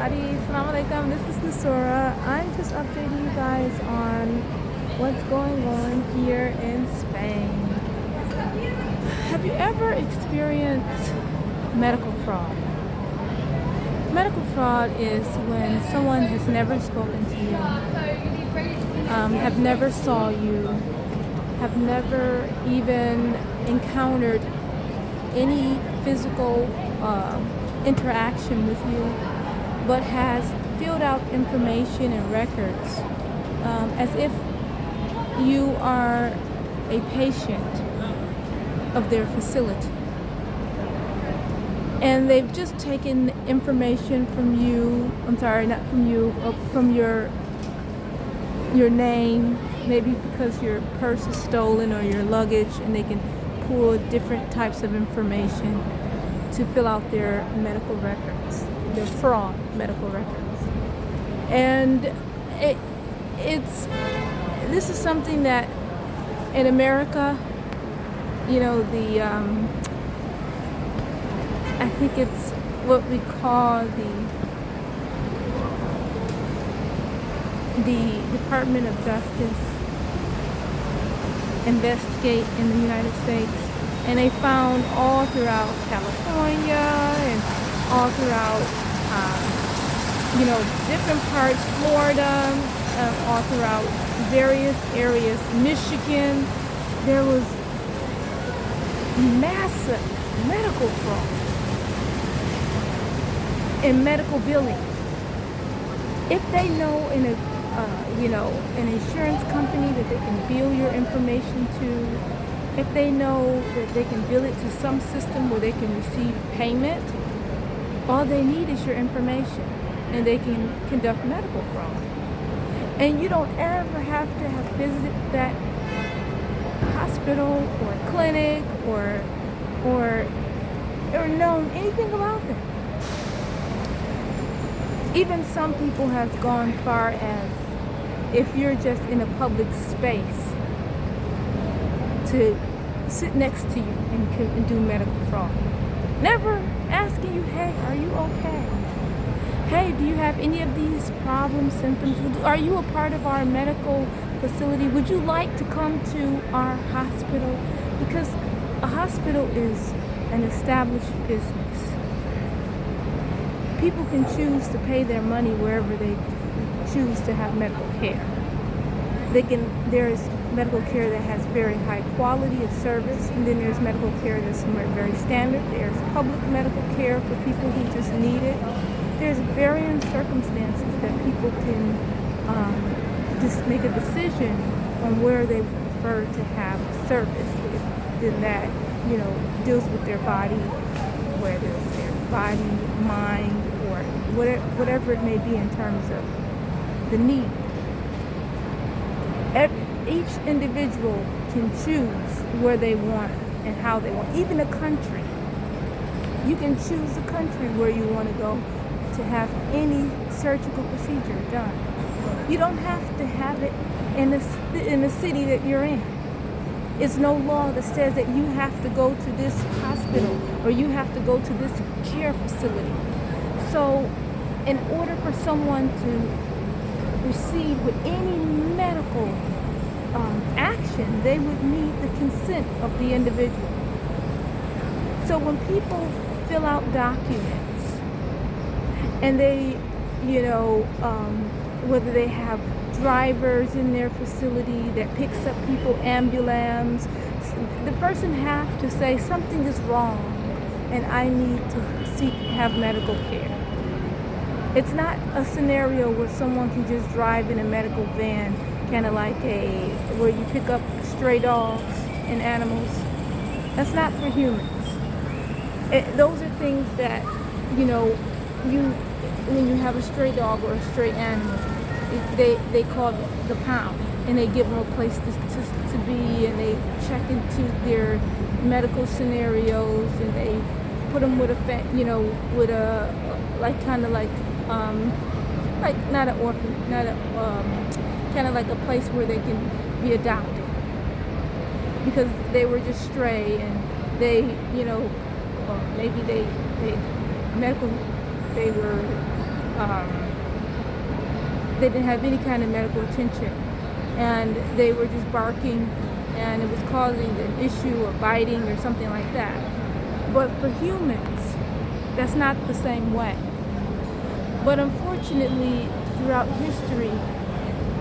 everybody. Assalamu alaikum. This is Nusura. I'm just updating you guys on what's going on here in Spain. Have you ever experienced medical fraud? Medical fraud is when someone has never spoken to you, have never saw you, have never even encountered any physical interaction with you, but has filled out information and records as if you are a patient of their facility. And they've just taken information from you, from your name, maybe because your purse is stolen or your luggage, and they can pull different types of information to fill out their medical records, their fraud medical records. And this is something that in America, I think it's what we call the Department of Justice investigate in the United States. And they found all throughout California and all throughout, different parts, Florida, all throughout various areas, Michigan, there was massive medical fraud and medical billing. If they know an insurance company that they can bill your information to, if they know that they can bill it to some system where they can receive payment, all they need is your information and they can conduct medical fraud. And you don't ever have to have visited that hospital or clinic or known anything about them. Even some people have gone far as, if you're just in a public space, to sit next to you and do medical fraud. Never asking you, hey, are you okay? Hey, do you have any of these problems, symptoms? Are you a part of our medical facility? Would you like to come to our hospital? Because a hospital is an established business. People can choose to pay their money wherever they choose to have medical care. There's medical care that has very high quality of service, and then there's medical care that's very standard. There's public medical care for people who just need it. There's varying circumstances that people can just make a decision on where they prefer to have service. Then that, deals with their body, whether it's their body, mind, or whatever it may be in terms of the need. Each individual can choose where they want and how they want. Even a country, you can choose a country where you want to go to have any surgical procedure done. You don't have to have it in the city that you're in. It's no law that says that you have to go to this hospital or you have to go to this care facility. So in order for someone to proceed with any medical action, they would need the consent of the individual. So when people fill out documents and they, whether they have drivers in their facility that picks up people, ambulance, the person have to say something is wrong and I need to have medical care. It's not a scenario where someone can just drive in a medical van, kind of like where you pick up stray dogs and animals. That's not for humans. Those are things that, when you have a stray dog or a stray animal, they call it the pound, and they give them a place to be, and they check into their medical scenarios, and they put them with not an orphan, kind of like a place where they can be adopted, because they were just stray, and maybe they were they didn't have any kind of medical attention, and they were just barking, and it was causing an issue or biting or something like that. But for humans, that's not the same way. But unfortunately, throughout history,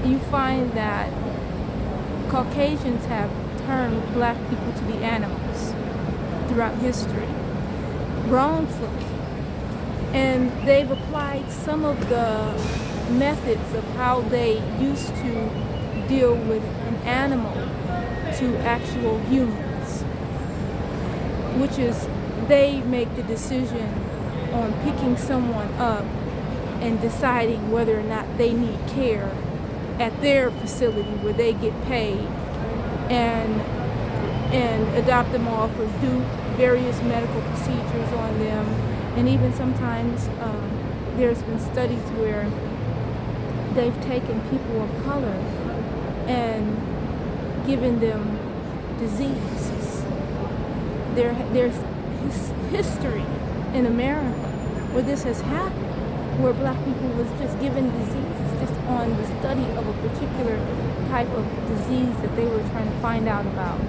you find that Caucasians have turned black people to be animals throughout history, wrongfully. And they've applied some of the methods of how they used to deal with an animal to actual humans, which is they make the decision on picking someone up and deciding whether or not they need care at their facility where they get paid, and adopt them off or do various medical procedures on them. And even sometimes there's been studies where they've taken people of color and given them diseases. There's history in America where this has happened, where black people was just given diseases just on the study of a particular type of disease that they were trying to find out about.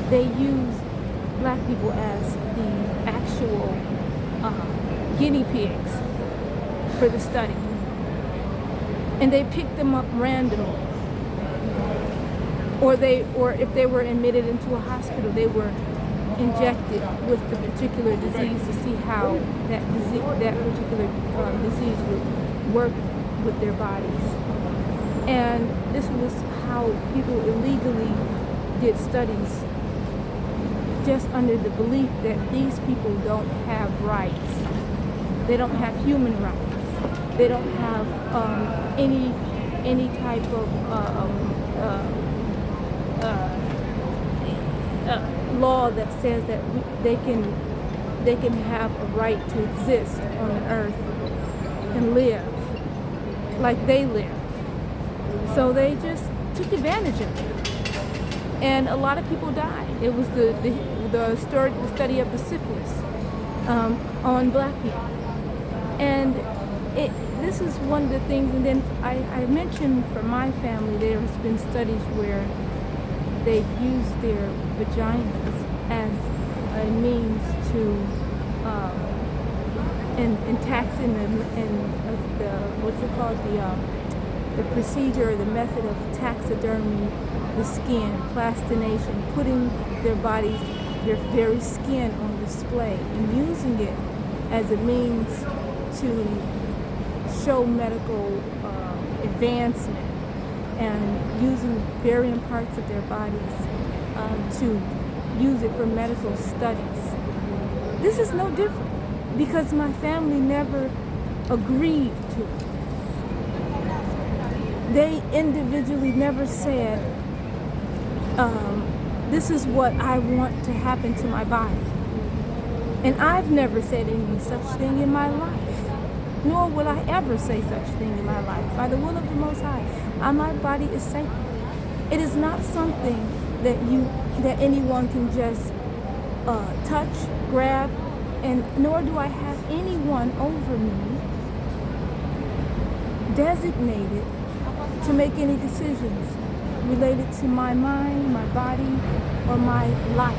They use black people as the actual guinea pigs for the study, and they picked them up randomly, or if they were admitted into a hospital, they were injected with the particular disease to see how that particular disease would work with their bodies. And this was how people illegally did studies, just under the belief that these people don't have rights. They don't have human rights. They don't have any type of law that says that they can have a right to exist on the earth and live like they live. So they just took advantage of it, and a lot of people died. It was the study of the syphilis on black people, and this is one of the things. And then I mentioned for my family, there's been studies where they've used their vaginas as a means to in taxing the procedure or the method of taxidermy, the skin, plastination, putting their bodies, their very skin on display and using it as a means to show medical advancement, and using varying parts of their bodies to use it for medical studies. This is no different, because my family never agreed to it. They individually never said, this is what I want to happen to my body. And I've never said any such thing in my life, nor will I ever say such thing in my life. By the will of the Most High, my body is sacred. It is not something that anyone can just touch, grab, and nor do I have anyone over me designated to make any decisions related to my mind, my body, or my life.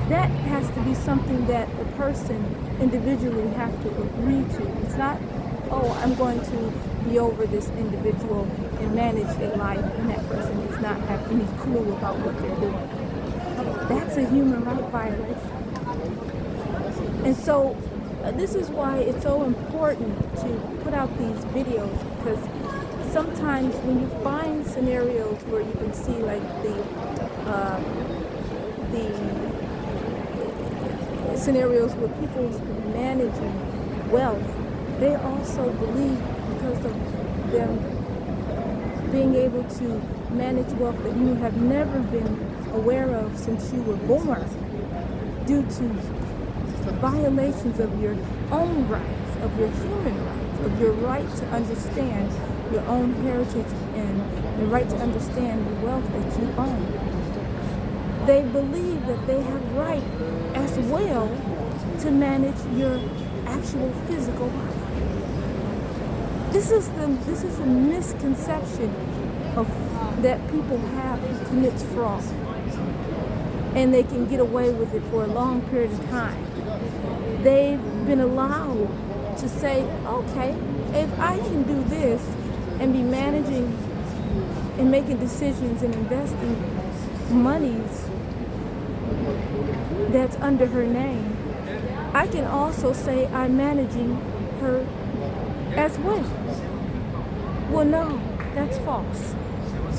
That has to be something that the person individually have to agree to. It's not, oh, I'm going to be over this individual and manage their life, and that person does not have any clue about what they're doing. That's a human right violation. And so this is why it's so important to put out these videos, because sometimes when you find scenarios where you can see like the scenarios where people's managing wealth, they also believe, because of them being able to manage wealth that you have never been aware of since you were born, due to violations of your own rights, of your human rights, of your right to understand your own heritage and the right to understand the wealth that you own. They believe that they have right as well to manage your actual physical body. This is a misconception of that people have who commits fraud, and they can get away with it for a long period of time. They've been allowed to say, okay, if I can do this and be managing and making decisions and investing monies that's under her name, I can also say I'm managing her as well. Well, no, that's false.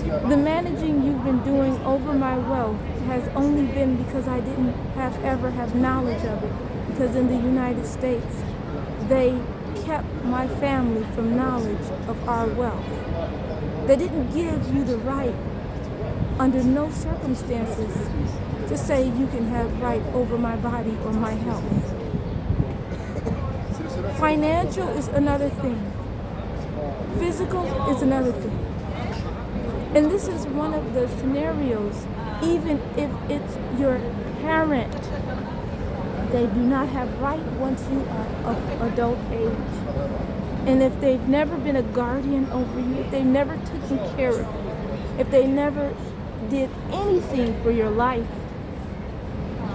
The managing you've been doing over my wealth has only been because I didn't ever have knowledge of it. Because in the United States, they kept my family from knowledge of our wealth. They didn't give you the right, under no circumstances, to say you can have right over my body or my health. Financial is another thing. Physical is another thing. And this is one of the scenarios, even if it's your parent, they do not have right once you are of adult age. And if they've never been a guardian over you, if they've never taken care of you, if they never did anything for your life,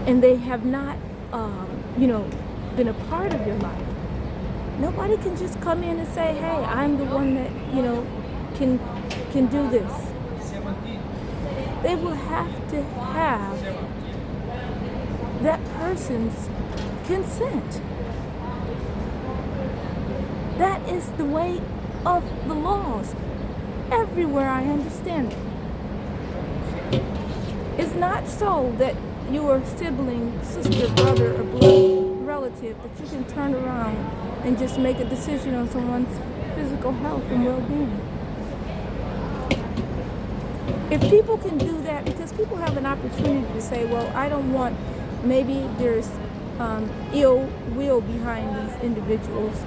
and they have not, been a part of your life, nobody can just come in and say, hey, I'm the one that, can do this. They will have to have that person's consent. That is the way of the laws everywhere, I understand it. It's not so that your sibling, sister, brother, or blood relative that you can turn around and just make a decision on someone's physical health and well-being. If people can do that, because people have an opportunity to say, well, I don't want, maybe there's ill will behind these individuals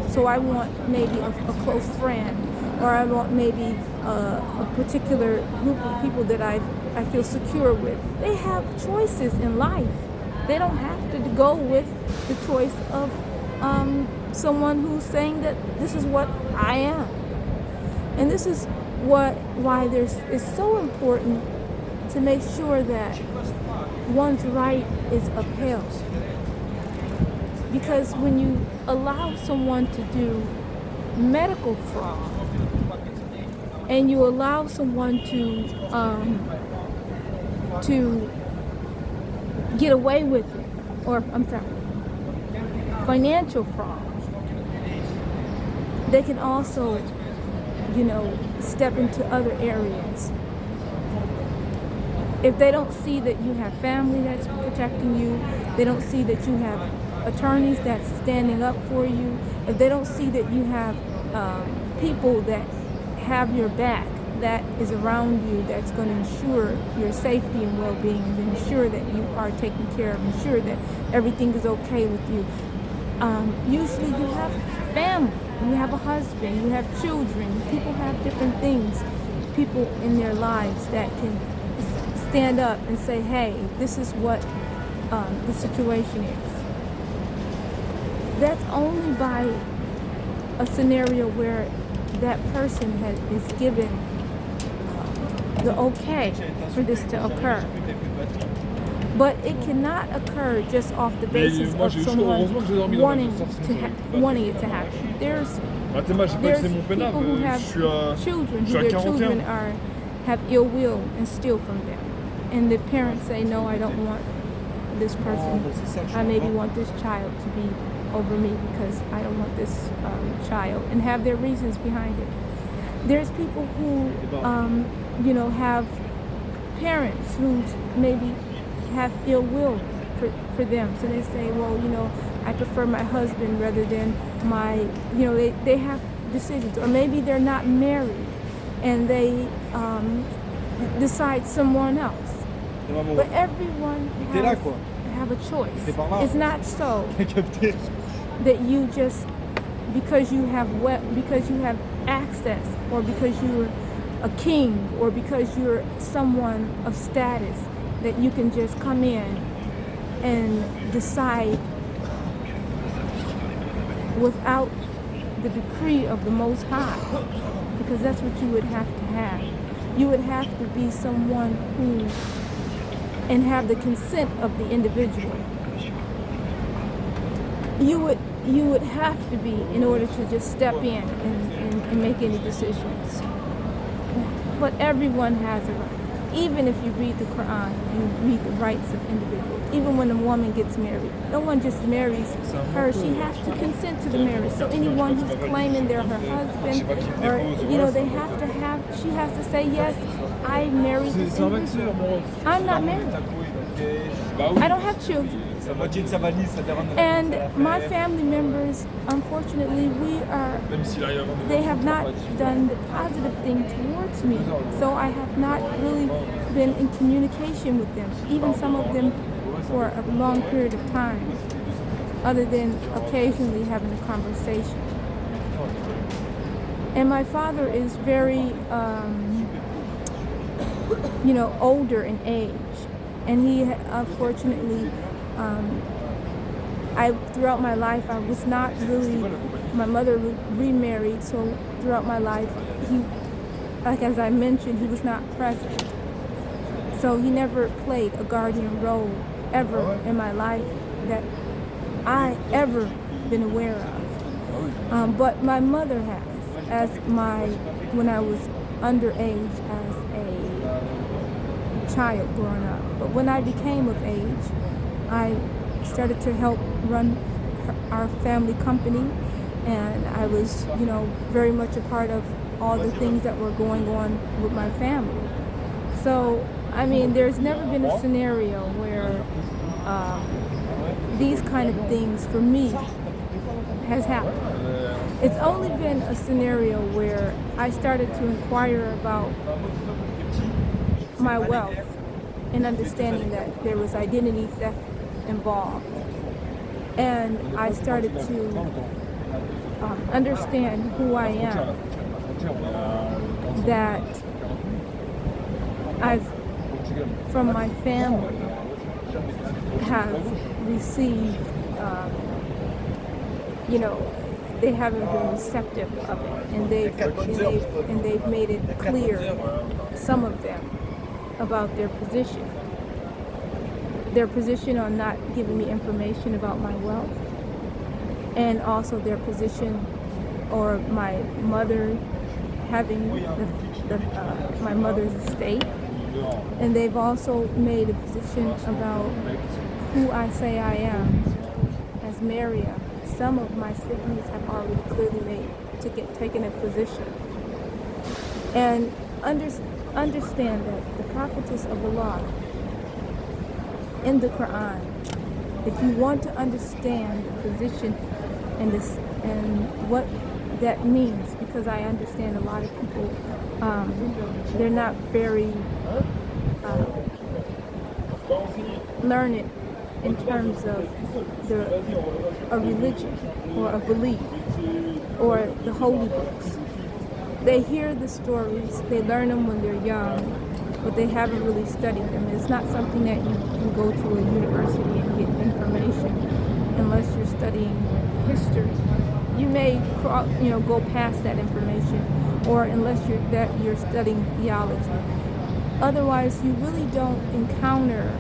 so I want maybe a close friend, or I want maybe a particular group of people that I feel secure with. They have choices in life. They don't have to go with the choice of someone who's saying that this is what I am. And this is why it's so important to make sure that one's right is upheld. Because when you allow someone to do medical fraud, and you allow someone to get away with it, or financial fraud, they can also, step into other areas. If they don't see that you have family that's protecting you, they don't see that you have attorneys that's standing up for you, if they don't see that you have people that have your back, that is around you, that's going to ensure your safety and well-being, and ensure that you are taken care of, ensure that everything is okay with you. Usually you have family, you have a husband, you have children, people have different things, people in their lives that can stand up and say, hey, this is what the situation is. That's only by a scenario where that person is given the okay for this to occur. But it cannot occur just off the basis of someone wanting it to happen. There's people who have children who their children have ill will and steal from them. And the parents say, no, I don't want this person. I maybe want this child to be over me because I don't want this child, and have their reasons behind it. There's people who, have parents who maybe have ill will for them. So they say, well, I prefer my husband rather than my, they have decisions. Or maybe they're not married and they decide someone else. But everyone have a choice. It's not so that you just, because you have access, or because you're a king, or because you're someone of status, that you can just come in and decide without the decree of the Most High, because that's what you would have to have. You would have to be someone who, and have the consent of the individual. You would have to be, in order to just step in and make any decisions. But everyone has a right. Even if you read the Quran, you read the rights of individuals. Even when a woman gets married, no one just marries her. She has to consent to the marriage. So anyone who's claiming they're her husband, or she has to say, yes, I married this individual. I'm not married. I don't have children. And my family members, unfortunately, they have not done the positive thing towards me. So I have not really been in communication with them, even some of them for a long period of time, other than occasionally having a conversation. And my father is very, older in age. And he, unfortunately, throughout my life, I was not really, my mother remarried, so throughout my life, as I mentioned, he was not present. So he never played a guardian role ever in my life that I ever been aware of. But my mother has, when I was underage as a child growing up. But when I became of age, I started to help run our family company, and I was, very much a part of all the things that were going on with my family. So, there's never been a scenario where these kind of things for me has happened. It's only been a scenario where I started to inquire about my wealth and understanding that there was identity theft involved. And I started to understand who I am, that from my family, have received, they haven't been receptive of it, and they've made it clear, some of them, about their position on not giving me information about my wealth, and also their position, or my mother having my mother's estate. And they've also made a position about who I say I am as Maria. Some of my siblings have already clearly taken a position. And understand that the prophetess of Allah in the Quran, if you want to understand the position and what that means, because I understand a lot of people, they're not very learned in terms of a religion or a belief or the holy books. They hear the stories, they learn them when they're young, but they haven't really studied them. It's not something that you can go to a university and get information unless you're studying history. You may go past that information, or unless you're studying theology. Otherwise, you really don't encounter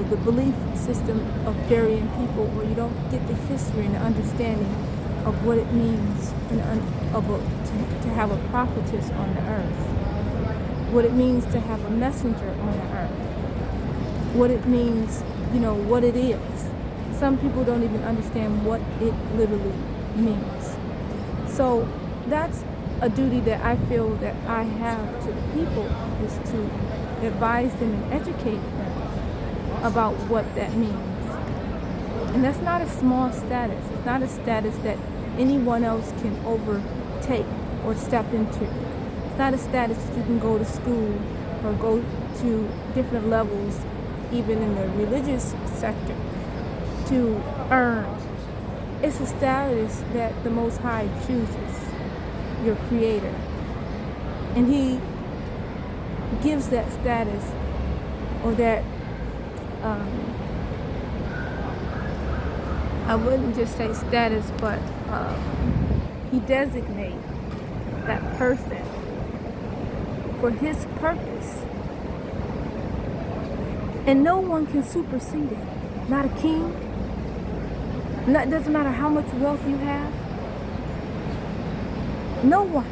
the belief system of varying people, or you don't get the history and the understanding of what it means to have a prophetess on the earth, what it means to have a messenger on the earth, what it means, what it is. Some people don't even understand what it literally means. So that's a duty that I feel that I have to the people, is to advise them and educate them about what that means. And that's not a small status. It's not a status that anyone else can overtake or step into. It's not a status that you can go to school or go to different levels, even in the religious sector, to earn. It's a status that the Most High chooses, your Creator. And He gives that status, or that I wouldn't just say status, but he designates that person for his purpose. And no one can supersede it. Not a king. It doesn't matter how much wealth you have. No one.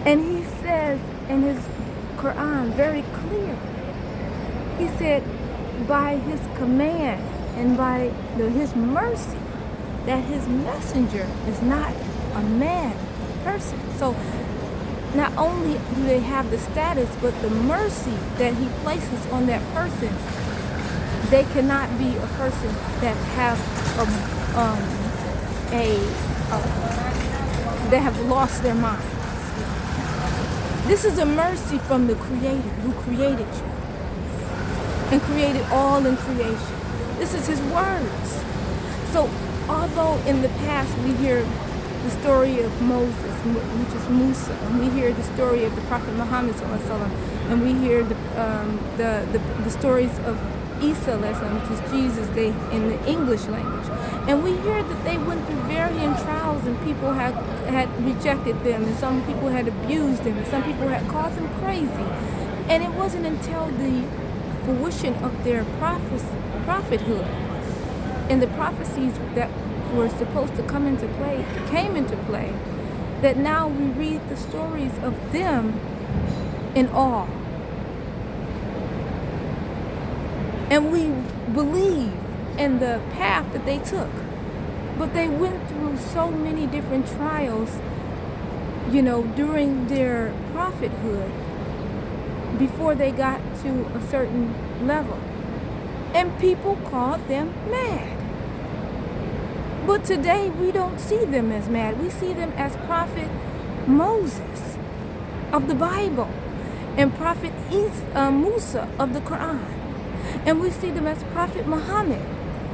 And he says in his Quran very clear. He said by his command and by his mercy that his messenger is not a mad person. So not only do they have the status, but the mercy that he places on that person, they cannot be a person that have they have lost their minds. This is a mercy from the Creator who created you and created all in creation. This is his words. So although in the past we hear the story of Moses, which is Musa, and we hear the story of the Prophet Muhammad ﷺ, and we hear the stories of Isa ﷺ, which is Jesus in the English language, and we hear that they went through varying trials, and people had rejected them, and some people had abused them, and some people had called them crazy, and it wasn't until the fruition of their prophethood and the prophecies that were supposed to come into play came into play, that now we read the stories of them in awe. And we believe in the path that they took. But they went through so many different trials, during their prophethood before they got to a certain level. And people called them mad. But today we don't see them as mad. We see them as Prophet Moses of the Bible and Prophet Musa of the Quran. And we see them as Prophet Muhammad.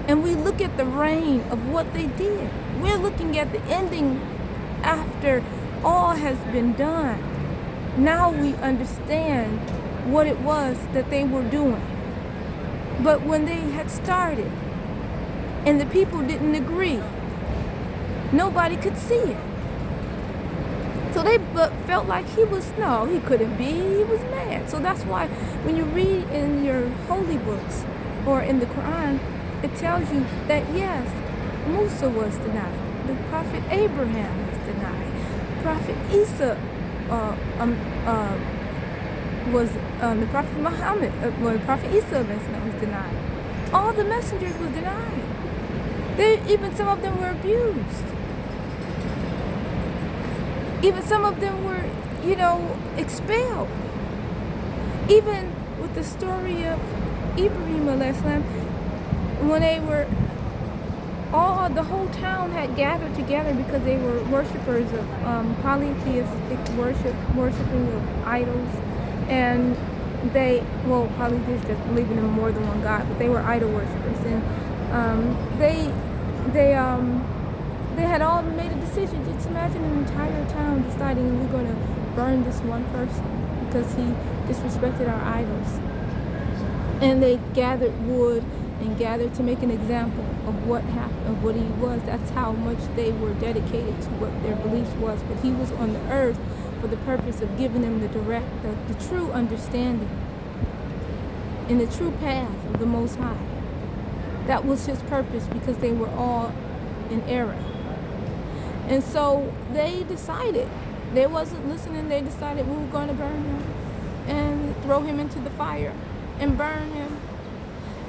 And we look at the reign of what they did. We're looking at the ending after all has been done. Now we understand what it was that they were doing. But when they had started, and the people didn't agree, nobody could see it. So they felt like he couldn't be, he was mad. So that's why when you read in your holy books or in the Quran, it tells you that yes, Musa was denied, the Prophet Abraham was denied, Prophet Isa was the Prophet Muhammad, Prophet Isa was denied. All the messengers was denied. Even some of them were abused. Even some of them were, expelled. Even with the story of Ibrahim alayhi, when they were the whole town had gathered together because they were worshippers of polytheistic worshiping of idols, and polytheists just believing in more than one God, but they were idol worshippers, and they had all made a decision. Just imagine an entire town deciding we're going to burn this one person because he disrespected our idols. And they gathered wood and gathered to make an example of what happened, of what he was. That's how much they were dedicated to what their beliefs was. But he was on the earth for the purpose of giving them the true understanding and the true path of the Most High. That was his purpose, because they were all in error. And so they decided, they wasn't listening, they decided we were going to burn him and throw him into the fire and burn him.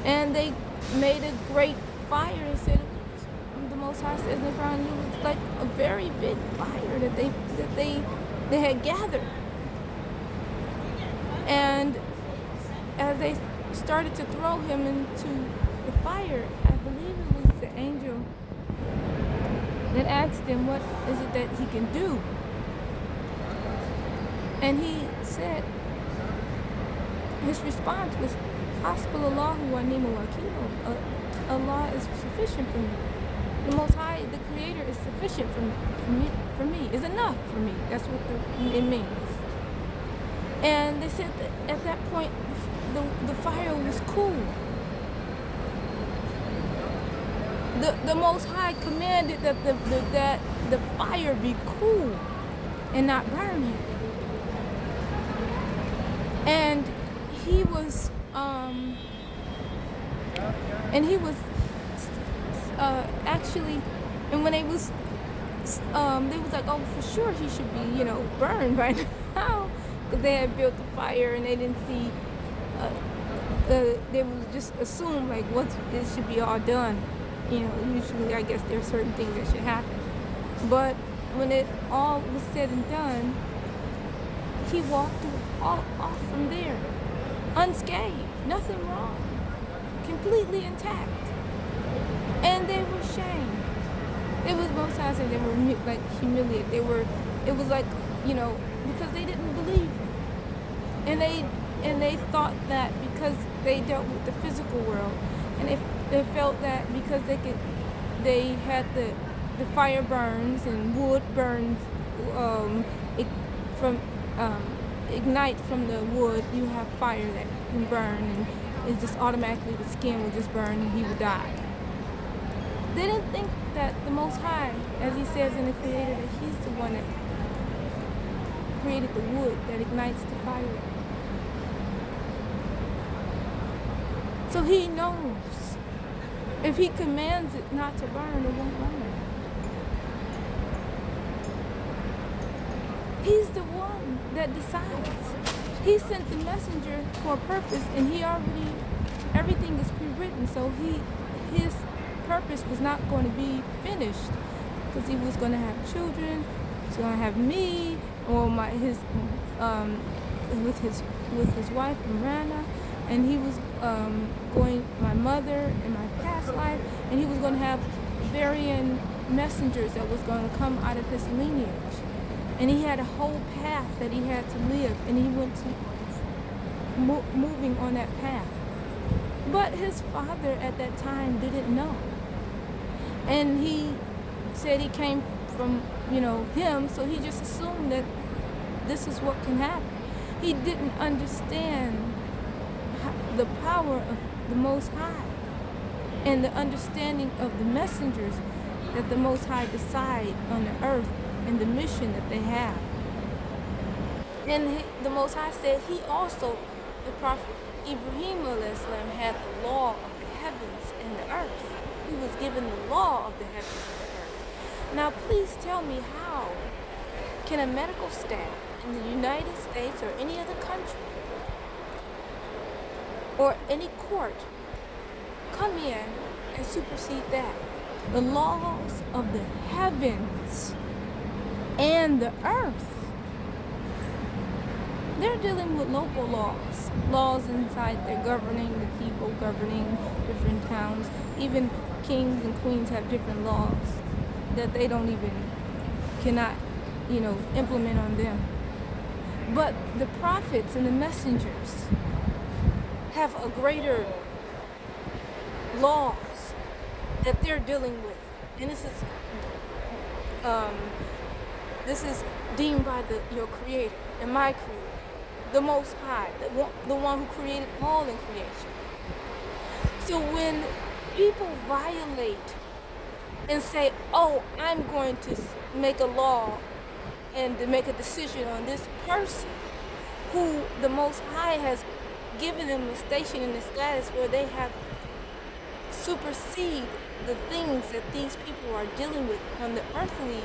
And they made a great fire. They said, the Most High says in the Quran, it was like a very big fire that they had gathered. And as they started to throw him into the fire, I believe it was the angel that asked him, what is it that he can do? And he said, his response was, Hasbunallahu wa ni'mal wakeel. Allah is sufficient for me. The Most High, the Creator, is sufficient for me, is enough for me. That's what it means. And they said that at that point, the fire was cool. the Most High commanded that the fire be cool and not burning. And he was actually, and when they was like, oh, for sure he should be, burned right now, because they had built the fire and they didn't see. They would just assume like it should be all done. Usually I guess there are certain things that should happen. But when it all was said and done, he walked off from there, unscathed, nothing wrong, completely intact. And they were shamed. It was both sides, and they were like humiliated. It was like, because they didn't believe him. And they thought that because they dealt with the physical world, and they felt that because they had the fire burns and wood burns, ignite from the wood, you have fire that can burn, and it just automatically the skin would just burn and he would die. They didn't think that the Most High, as he says in the Creator, that he's the one that created the wood that ignites the fire. So he knows if he commands it not to burn, it won't burn. He's the one that decides. He sent the messenger for a purpose, and everything is pre-written. So his purpose was not going to be finished, because he was going to have children. He's going to have me, or with his wife Marana, and he was my mother in my past life, and he was going to have varying messengers that was going to come out of his lineage. And he had a whole path that he had to live, and he went to moving on that path. But his father at that time didn't know. And he said he came from, him, so he just assumed that this is what can happen. He didn't understand the power of the Most High and the understanding of the messengers that the Most High decide on the earth and the mission that they have. And the Most High said he also, the Prophet Ibrahim had the law of the heavens and the earth. He was given the law of the heavens and the earth. Now please tell me, how can a medical staff in the United States or any other country or any court come in and supersede that? The laws of the heavens and the earth. They're dealing with local laws inside. They're governing the people, governing different towns. Even kings and queens have different laws that they cannot, implement on them. But the prophets and the messengers have a greater laws that they're dealing with, and this is deemed by your Creator and my Creator, the Most High, the one who created all in creation. So when people violate and say, oh, I'm going to make a law and to make a decision on this person who the Most High has given them a station and a status where they have supersede the things that these people are dealing with on the earthly,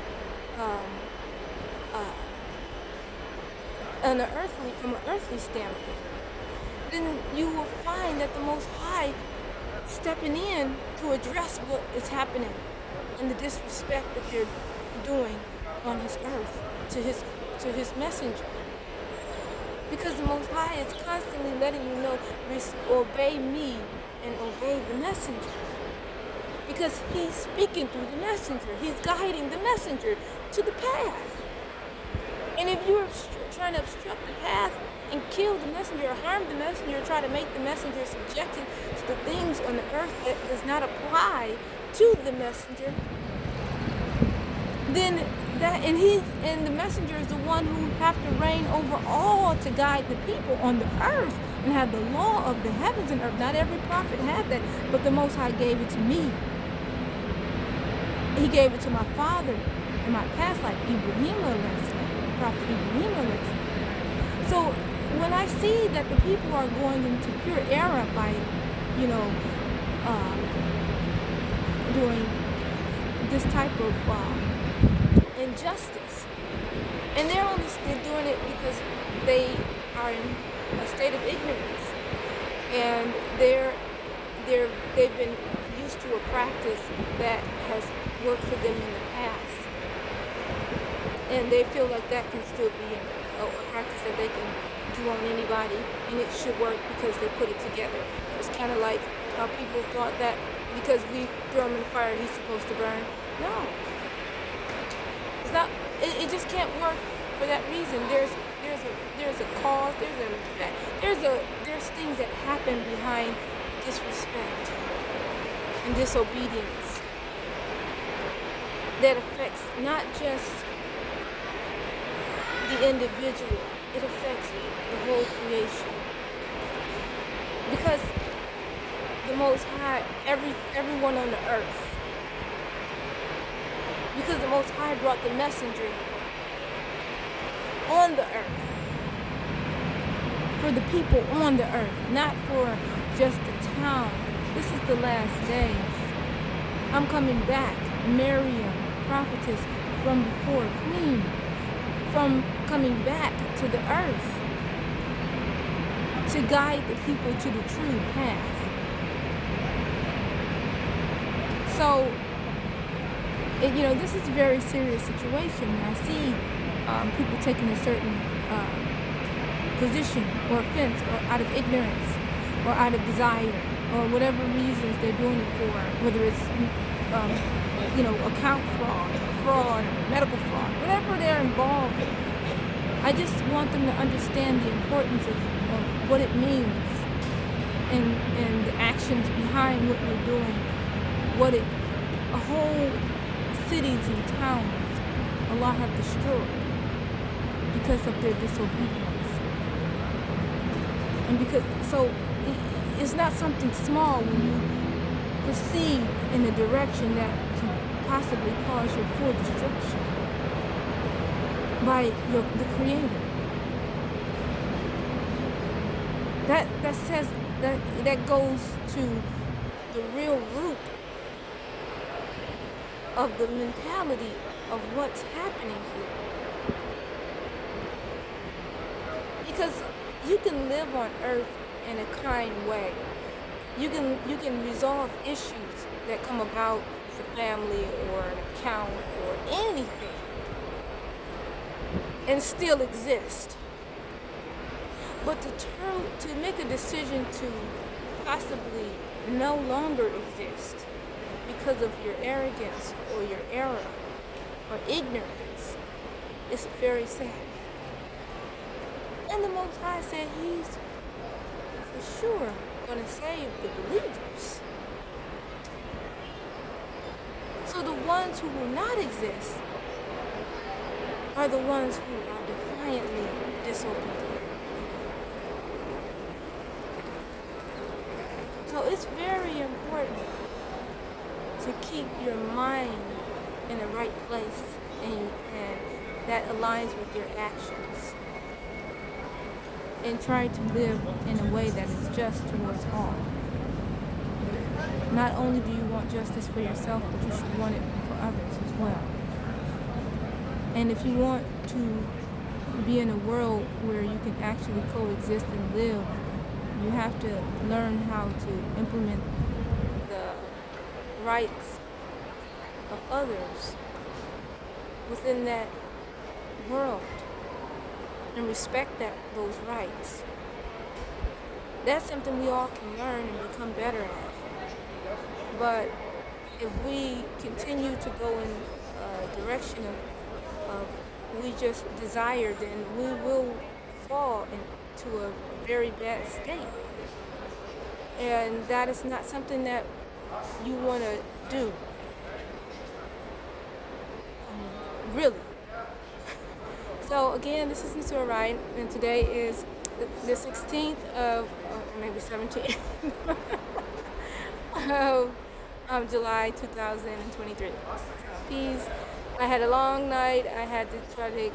from an earthly standpoint, then you will find that the Most High stepping in to address what is happening and the disrespect that they're doing on his earth to his messenger. Because the Most High is constantly letting you know, obey me and obey the messenger. Because he's speaking through the messenger. He's guiding the messenger to the path. And if you're trying to obstruct the path and kill the messenger or harm the messenger, or try to make the messenger subjected to the things on the earth that does not apply to the messenger, then and the messenger is the one who have to reign over all to guide the people on the earth and have the law of the heavens and earth. Not every prophet had that, but the Most High gave it to me. He gave it to my father in my past life, Ibrahim alayhi, Prophet Ibrahim alayhi. So when I see that the people are going into pure error by, you know, doing this type of injustice, and they're only still doing it because they are in a state of ignorance, and they've been used to a practice that has worked for them in the past, and they feel like that can still be a practice that they can do on anybody, and it should work because they put it together. It's kind of like how people thought that because we throw him in the fire, he's supposed to burn. No, it's not. It just can't work for that reason. There's a cause. There's an effect. There's things that happen behind disrespect and disobedience that affects not just the individual. It affects the whole creation. Because the Most High, everyone on the earth, because the Most High brought the messenger on the earth for the people on the earth, not for just the town. This is the last days. I'm coming back, Miriam, prophetess from before, queen, from coming back to the earth to guide the people to the true path. So, this is a very serious situation. I see people taking a certain position or offense, or out of ignorance, or out of desire, or whatever reasons they're doing it for, whether it's account fraud, medical fraud, whatever they're involved in. I just want them to understand the importance of what it means and the actions behind what we're doing, a whole cities and towns Allah have destroyed because of their disobedience. And it's not something small when you proceed in a direction that can possibly cause your full destruction by the Creator. That says that goes to the real root of the mentality of what's happening here. Because you can live on earth in a kind way. You can resolve issues that come about with a family or an account or anything and still exist. But to make a decision to possibly no longer exist because of your arrogance or your error or ignorance, it's very sad. And the Most High said He's for sure going to save the believers. So the ones who will not exist are the ones who are defiantly disobedient. So it's very important to keep your mind in the right place and that aligns with your actions. And try to live in a way that is just towards all. Not only do you want justice for yourself, but you should want it for others as well. And if you want to be in a world where you can actually coexist and live, you have to learn how to implement the rights of others within that world and respect those rights. That's something we all can learn and become better at. But if we continue to go in a direction of we just desire, then we will fall into a very bad state. And that is not something that you want to do. Really. So again, this is Mr. Orion, and today is the 16th of, or maybe 17th of July 2023. Peace. I had a long night. I had to try to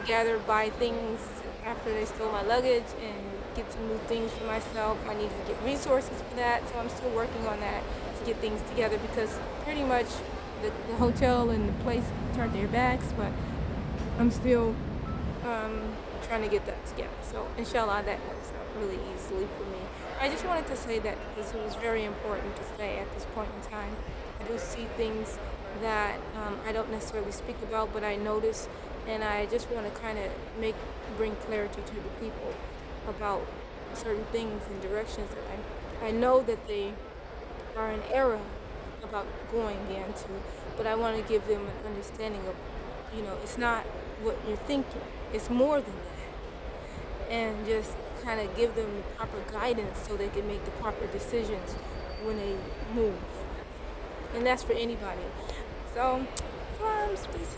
gather buy things after they stole my luggage and get some new things for myself. I needed to get resources for that, so I'm still working on that to get things together because pretty much the hotel and the place turned their backs, but I'm still trying to get that together. So inshallah, that works out really easily for me. I just wanted to say that because it was very important to say at this point in time. I do see things that I don't necessarily speak about, but I notice, and I just want to kind of bring clarity to the people about certain things and directions that I know that they are in error about going into, but I want to give them an understanding of, it's not what you're thinking. It's more than that. And just kind of give them the proper guidance so they can make the proper decisions when they move. And that's for anybody. So, peace.